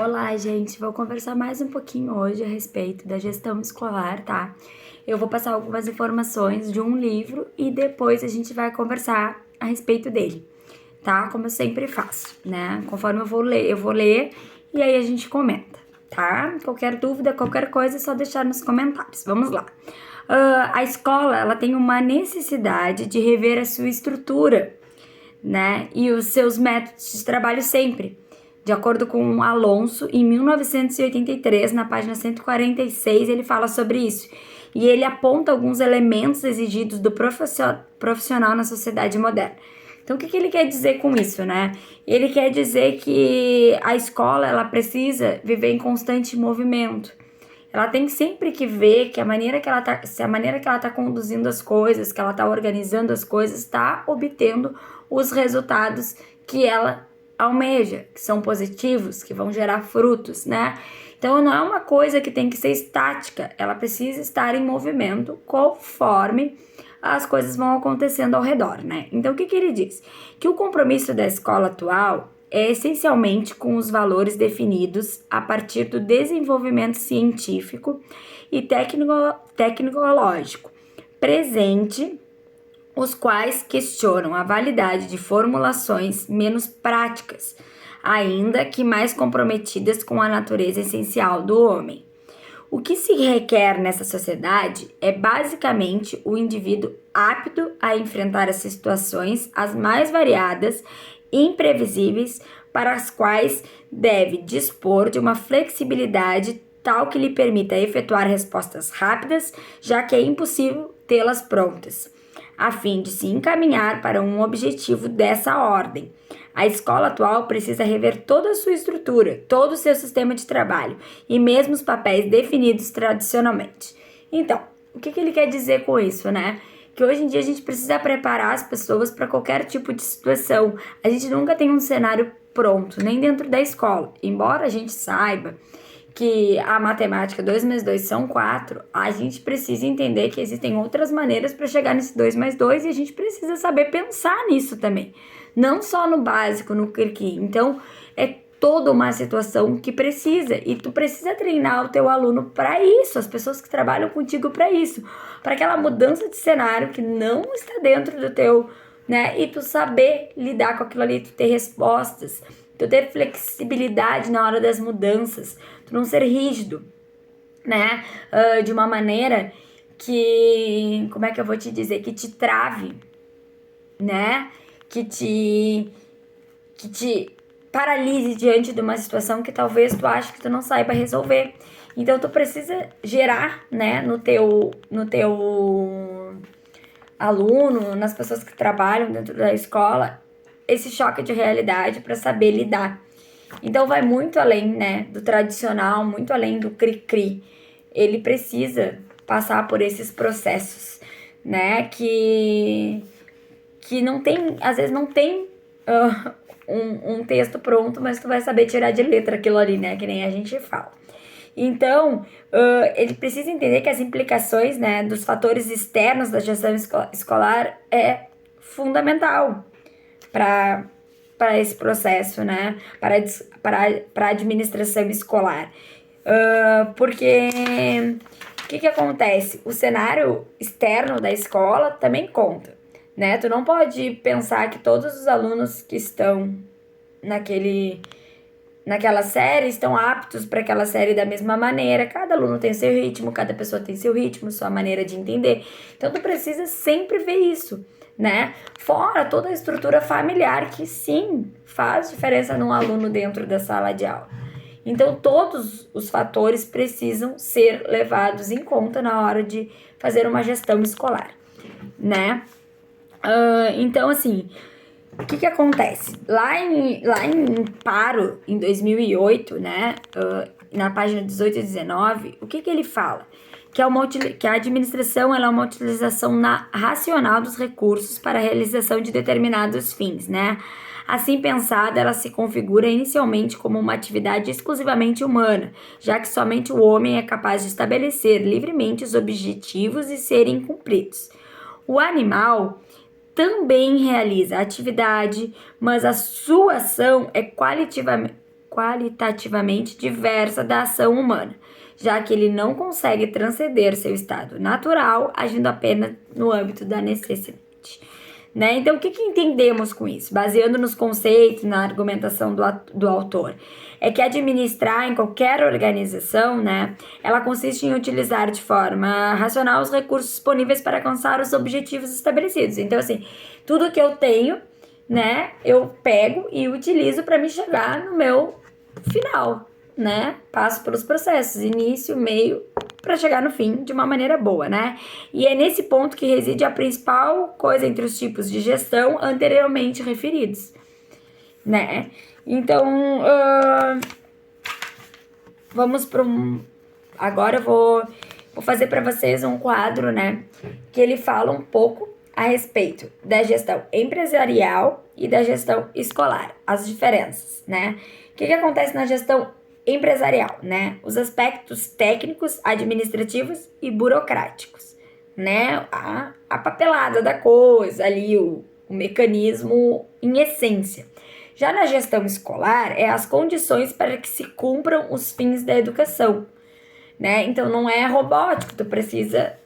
Olá, gente. Vou conversar mais um pouquinho hoje a respeito da gestão escolar, tá? Eu vou passar algumas informações de um livro e depois a gente vai conversar a respeito dele, tá? Como eu sempre faço, né? Conforme eu vou ler e aí a gente comenta, tá? Qualquer dúvida, qualquer coisa, é só deixar nos comentários. Vamos lá. A escola, ela tem uma necessidade de rever a sua estrutura, né? E os seus métodos de trabalho sempre. De acordo com Alonso, em 1983, na página 146, ele fala sobre isso. E ele aponta alguns elementos exigidos do profissional na sociedade moderna. Então, o que ele quer dizer com isso, né? Ele quer dizer que a escola, ela precisa viver em constante movimento. Ela tem sempre que ver que se a maneira que ela tá conduzindo as coisas, que ela tá organizando as coisas, está obtendo os resultados que ela almeja, que são positivos, que vão gerar frutos, né? Então não é uma coisa que tem que ser estática, ela precisa estar em movimento conforme as coisas vão acontecendo ao redor, né? Então o que ele diz? Que o compromisso da escola atual é essencialmente com os valores definidos a partir do desenvolvimento científico e tecnológico presente, os quais questionam a validade de formulações menos práticas, ainda que mais comprometidas com a natureza essencial do homem. O que se requer nessa sociedade é basicamente o indivíduo apto a enfrentar as situações as mais variadas e imprevisíveis, para as quais deve dispor de uma flexibilidade tal que lhe permita efetuar respostas rápidas, já que é impossível tê-las prontas, a fim de se encaminhar para um objetivo dessa ordem. A escola atual precisa rever toda a sua estrutura, todo o seu sistema de trabalho e mesmo os papéis definidos tradicionalmente. Então, o que ele quer dizer com isso, né? Que hoje em dia a gente precisa preparar as pessoas para qualquer tipo de situação. A gente nunca tem um cenário pronto, nem dentro da escola. Embora a gente saiba que a matemática 2 mais 2 são 4, a gente precisa entender que existem outras maneiras para chegar nesse 2 mais 2 e a gente precisa saber pensar nisso também. Não só no básico, no clique. Então, é toda uma situação que precisa, e tu precisa treinar o teu aluno para isso, as pessoas que trabalham contigo para isso, para aquela mudança de cenário que não está dentro do teu, né, e tu saber lidar com aquilo ali, tu ter respostas, tu ter flexibilidade na hora das mudanças, tu não ser rígido, né, de uma maneira que, como é que eu vou te dizer, que te trave, né, que te paralise diante de uma situação que talvez tu ache que tu não saiba resolver. Então tu precisa gerar, né, no teu aluno, nas pessoas que trabalham dentro da escola, esse choque de realidade para saber lidar. Então vai muito além, né, do tradicional, muito além do cri-cri. Ele precisa passar por esses processos, né, que não tem, às vezes não tem um texto pronto, mas tu vai saber tirar de letra aquilo ali, né? Que nem a gente fala. Então, ele precisa entender que as implicações, né, dos fatores externos da gestão escolar é fundamental para esse processo, né? Para a administração escolar. Porque o que acontece? O cenário externo da escola também conta, né? Tu não pode pensar que todos os alunos que estão naquela série estão aptos para aquela série da mesma maneira. Cada aluno tem seu ritmo, cada pessoa tem seu ritmo, sua maneira de entender. Então tu precisa sempre ver isso, né? Fora toda a estrutura familiar que sim faz diferença num aluno dentro da sala de aula. Então todos os fatores precisam ser levados em conta na hora de fazer uma gestão escolar, né? Então, assim, o que acontece? Lá em Paro, em 2008, né, na página 18 e 19, o que ele fala? Que a administração ela é uma utilização racional dos recursos para a realização de determinados fins, né? Assim pensada, ela se configura inicialmente como uma atividade exclusivamente humana, já que somente o homem é capaz de estabelecer livremente os objetivos e serem cumpridos. O animal também realiza a atividade, mas a sua ação é qualitativamente diversa da ação humana, já que ele não consegue transcender seu estado natural, agindo apenas no âmbito da necessidade. Né? Então, o que entendemos com isso? Baseando nos conceitos, na argumentação do autor, é que administrar em qualquer organização, né, ela consiste em utilizar de forma racional os recursos disponíveis para alcançar os objetivos estabelecidos. Então, assim, tudo que eu tenho, né, eu pego e utilizo para me chegar no meu final, né? Passo pelos processos, início, meio, para chegar no fim de uma maneira boa, né? E é nesse ponto que reside a principal coisa entre os tipos de gestão anteriormente referidos, né? Então, vamos para agora eu vou fazer para vocês um quadro, né? Que ele fala um pouco a respeito da gestão empresarial e da gestão escolar, as diferenças, né? O que acontece na gestão empresarial, né? Os aspectos técnicos, administrativos e burocráticos, né? A papelada da coisa ali, o mecanismo em essência. Já na gestão escolar, é as condições para que se cumpram os fins da educação, né? Então, não é robótico, tu precisa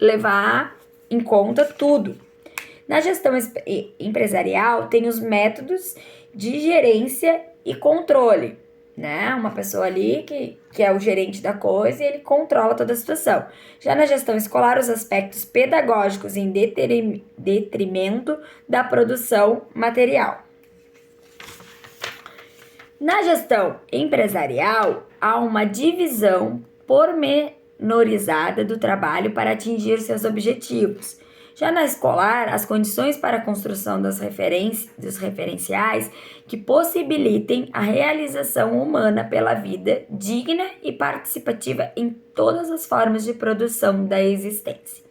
levar em conta tudo. Na gestão empresarial, tem os métodos de gerência e controle, né? Uma pessoa ali que é o gerente da coisa e ele controla toda a situação. Já na gestão escolar, os aspectos pedagógicos em detrimento da produção material. Na gestão empresarial, há uma divisão pormenorizada do trabalho para atingir seus objetivos. Já na escolar, as condições para a construção dos referenciais que possibilitem a realização humana pela vida digna e participativa em todas as formas de produção da existência.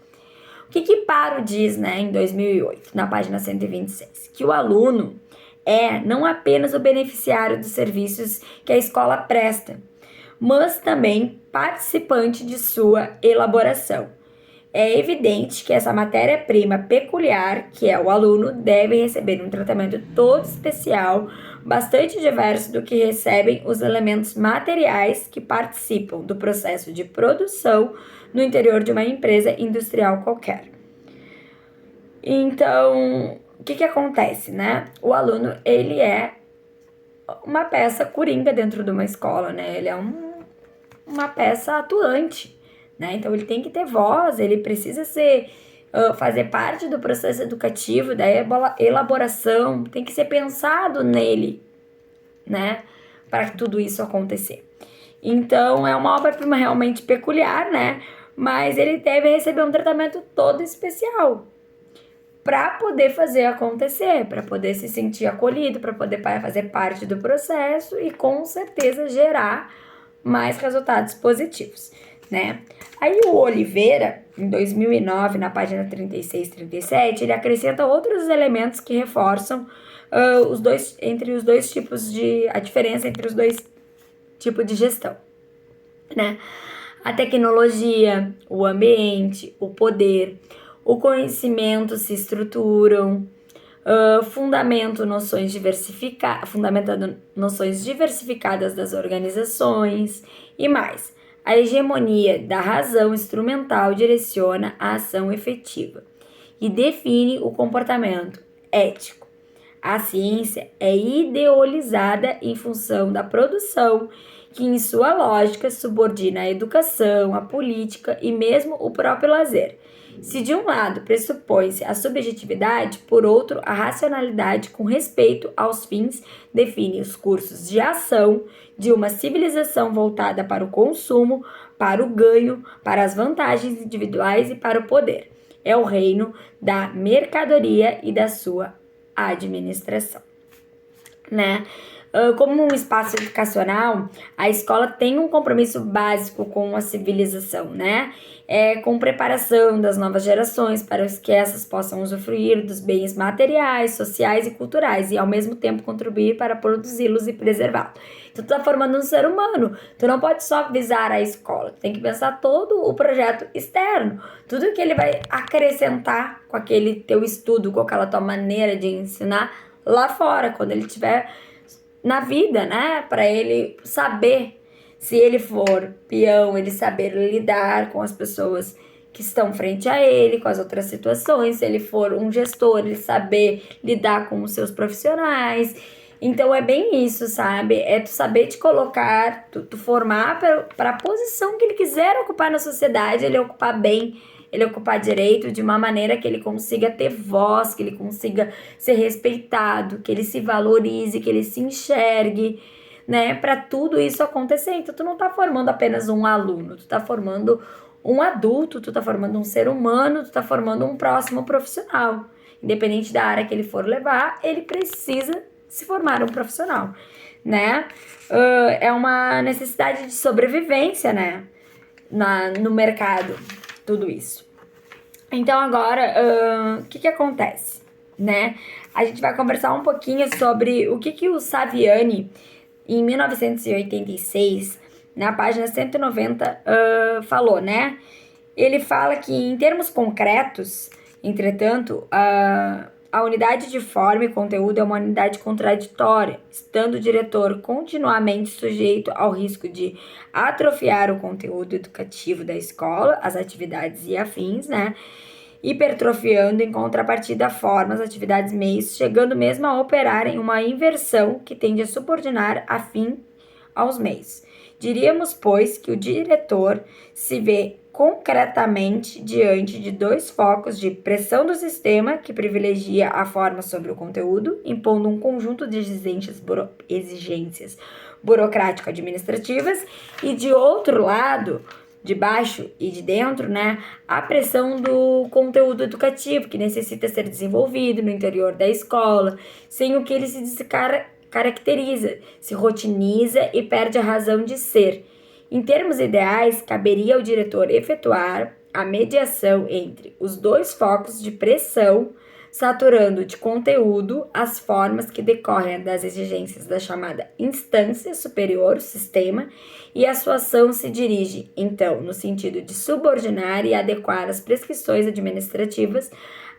O que Paro diz, né, em 2008, na página 126? Que o aluno é não apenas o beneficiário dos serviços que a escola presta, mas também participante de sua elaboração. É evidente que essa matéria-prima peculiar, que é o aluno, deve receber um tratamento todo especial, bastante diverso do que recebem os elementos materiais que participam do processo de produção no interior de uma empresa industrial qualquer. Então, o que acontece, né? O aluno, ele é uma peça coringa dentro de uma escola, né? Ele é uma peça atuante, né? Então, ele tem que ter voz, ele precisa fazer parte do processo educativo, da elaboração, tem que ser pensado nele, né? Para tudo isso acontecer. Então, é uma obra-prima realmente peculiar, né? Mas ele deve receber um tratamento todo especial para poder fazer acontecer, para poder se sentir acolhido, para poder fazer parte do processo e com certeza gerar mais resultados positivos, né? Aí o Oliveira, em 2009, na página 36 e 37, ele acrescenta outros elementos que reforçam a diferença entre os dois tipos de gestão, né? A tecnologia, o ambiente, o poder, o conhecimento se estruturam, fundamentando noções diversificadas das organizações e mais. A hegemonia da razão instrumental direciona a ação efetiva e define o comportamento ético. A ciência é idealizada em função da produção, que em sua lógica subordina a educação, a política e mesmo o próprio lazer. Se de um lado pressupõe-se a subjetividade, por outro a racionalidade com respeito aos fins define os cursos de ação de uma civilização voltada para o consumo, para o ganho, para as vantagens individuais e para o poder. É o reino da mercadoria e da sua administração, né? Como um espaço educacional, a escola tem um compromisso básico com a civilização, né? Com preparação das novas gerações para que essas possam usufruir dos bens materiais, sociais e culturais e ao mesmo tempo contribuir para produzi-los e preservá-los. Então, tu tá formando um ser humano, tu não pode só visar a escola, tu tem que pensar todo o projeto externo, tudo que ele vai acrescentar com aquele teu estudo, com aquela tua maneira de ensinar lá fora, quando ele tiver na vida, né? Para ele saber, se ele for peão, ele saber lidar com as pessoas que estão frente a ele, com as outras situações. Se ele for um gestor, ele saber lidar com os seus profissionais. Então é bem isso, sabe? É tu saber te colocar, tu formar para a posição que ele quiser ocupar na sociedade, ele ocupar bem, ele ocupar direito, de uma maneira que ele consiga ter voz, que ele consiga ser respeitado, que ele se valorize, que ele se enxergue, né? Para tudo isso acontecer. Então tu não tá formando apenas um aluno, tu tá formando um adulto, tu tá formando um ser humano, tu tá formando um próximo profissional. Independente da área que ele for levar, ele precisa se formar um profissional, né? É uma necessidade de sobrevivência, né? No mercado, tudo isso. Então agora, o que acontece, né? A gente vai conversar um pouquinho sobre o que o Saviani, em 1986, na página 190, falou, né? Ele fala que, em termos concretos, entretanto, a unidade de forma e conteúdo é uma unidade contraditória, estando o diretor continuamente sujeito ao risco de atrofiar o conteúdo educativo da escola, as atividades e afins, né? Hipertrofiando em contrapartida formas, atividades, meios, chegando mesmo a operar em uma inversão que tende a subordinar a fim aos meios. Diríamos, pois, que o diretor se vê concretamente diante de dois focos de pressão do sistema, que privilegia a forma sobre o conteúdo, impondo um conjunto de exigências burocrático-administrativas, e de outro lado, de baixo e de dentro, né, a pressão do conteúdo educativo, que necessita ser desenvolvido no interior da escola, sem o que ele se caracteriza, se rotiniza e perde a razão de ser. Em termos ideais, caberia ao diretor efetuar a mediação entre os dois focos de pressão, saturando de conteúdo as formas que decorrem das exigências da chamada instância superior, o sistema, e a sua ação se dirige, então, no sentido de subordinar e adequar as prescrições administrativas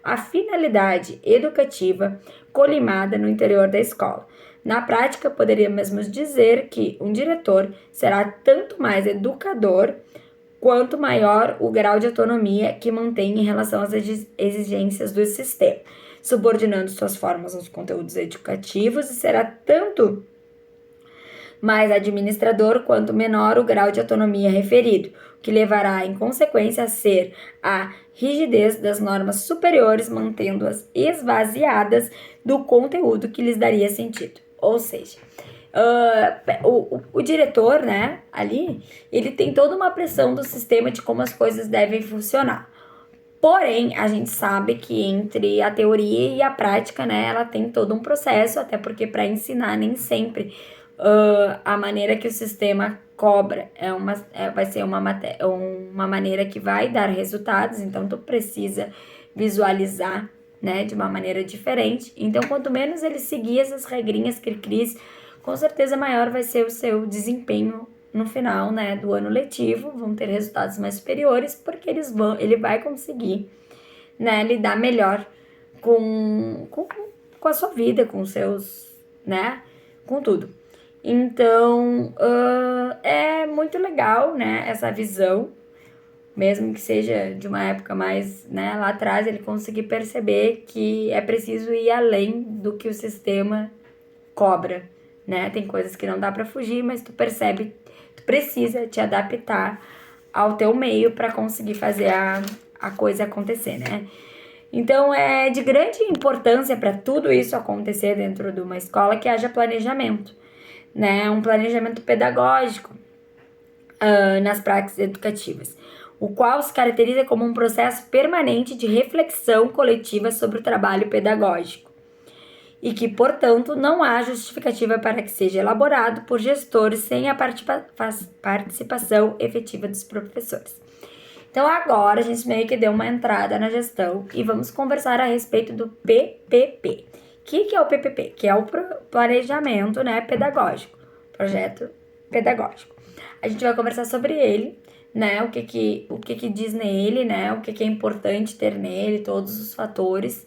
à finalidade educativa colimada no interior da escola. Na prática, poderíamos dizer que um diretor será tanto mais educador quanto maior o grau de autonomia que mantém em relação às exigências do sistema, subordinando suas formas aos conteúdos educativos, e será tanto mais administrador quanto menor o grau de autonomia referido, o que levará em consequência a ser a rigidez das normas superiores, mantendo-as esvaziadas do conteúdo que lhes daria sentido. Ou seja, o diretor, né, ali, ele tem toda uma pressão do sistema de como as coisas devem funcionar. Porém, a gente sabe que entre a teoria e a prática, né, ela tem todo um processo, até porque para ensinar nem sempre a maneira que o sistema cobra vai ser uma maneira que vai dar resultados, então tu precisa visualizar, né, de uma maneira diferente. Então, quanto menos ele seguir essas regrinhas cri-cris, com certeza maior vai ser o seu desempenho no final, né, do ano letivo, vão ter resultados mais superiores, porque ele vai conseguir, né, lidar melhor com a sua vida, com os seus, né, com tudo. Então, é muito legal, né, essa visão, mesmo que seja de uma época mais, né, lá atrás, ele conseguir perceber que é preciso ir além do que o sistema cobra, né? Tem coisas que não dá para fugir, mas tu percebe, tu precisa te adaptar ao teu meio para conseguir fazer a coisa acontecer, né? Então, é de grande importância para tudo isso acontecer dentro de uma escola que haja planejamento, né? Um planejamento pedagógico nas práticas educativas, o qual se caracteriza como um processo permanente de reflexão coletiva sobre o trabalho pedagógico e que, portanto, não há justificativa para que seja elaborado por gestores sem a participação efetiva dos professores. Então, agora a gente meio que deu uma entrada na gestão e vamos conversar a respeito do PPP. O que é o PPP? Que é o planejamento, né, pedagógico, projeto pedagógico. A gente vai conversar sobre ele, né, o que diz nele, né, o que é importante ter nele, todos os fatores.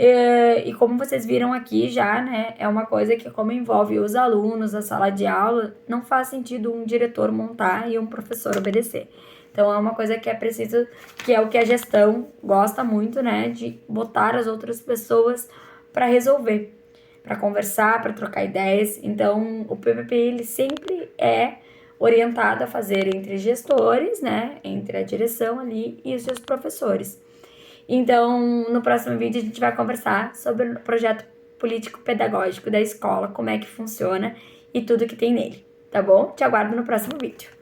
E como vocês viram aqui já, né, é uma coisa que, como envolve os alunos, a sala de aula, não faz sentido um diretor montar e um professor obedecer. Então, é uma coisa que é preciso, que é o que a gestão gosta muito, né, de botar as outras pessoas para resolver, para conversar, para trocar ideias. Então, o PPP, ele sempre é orientado a fazer entre gestores, né, entre a direção ali e os seus professores. Então, no próximo vídeo a gente vai conversar sobre o projeto político-pedagógico da escola, como é que funciona e tudo que tem nele, tá bom? Te aguardo no próximo vídeo.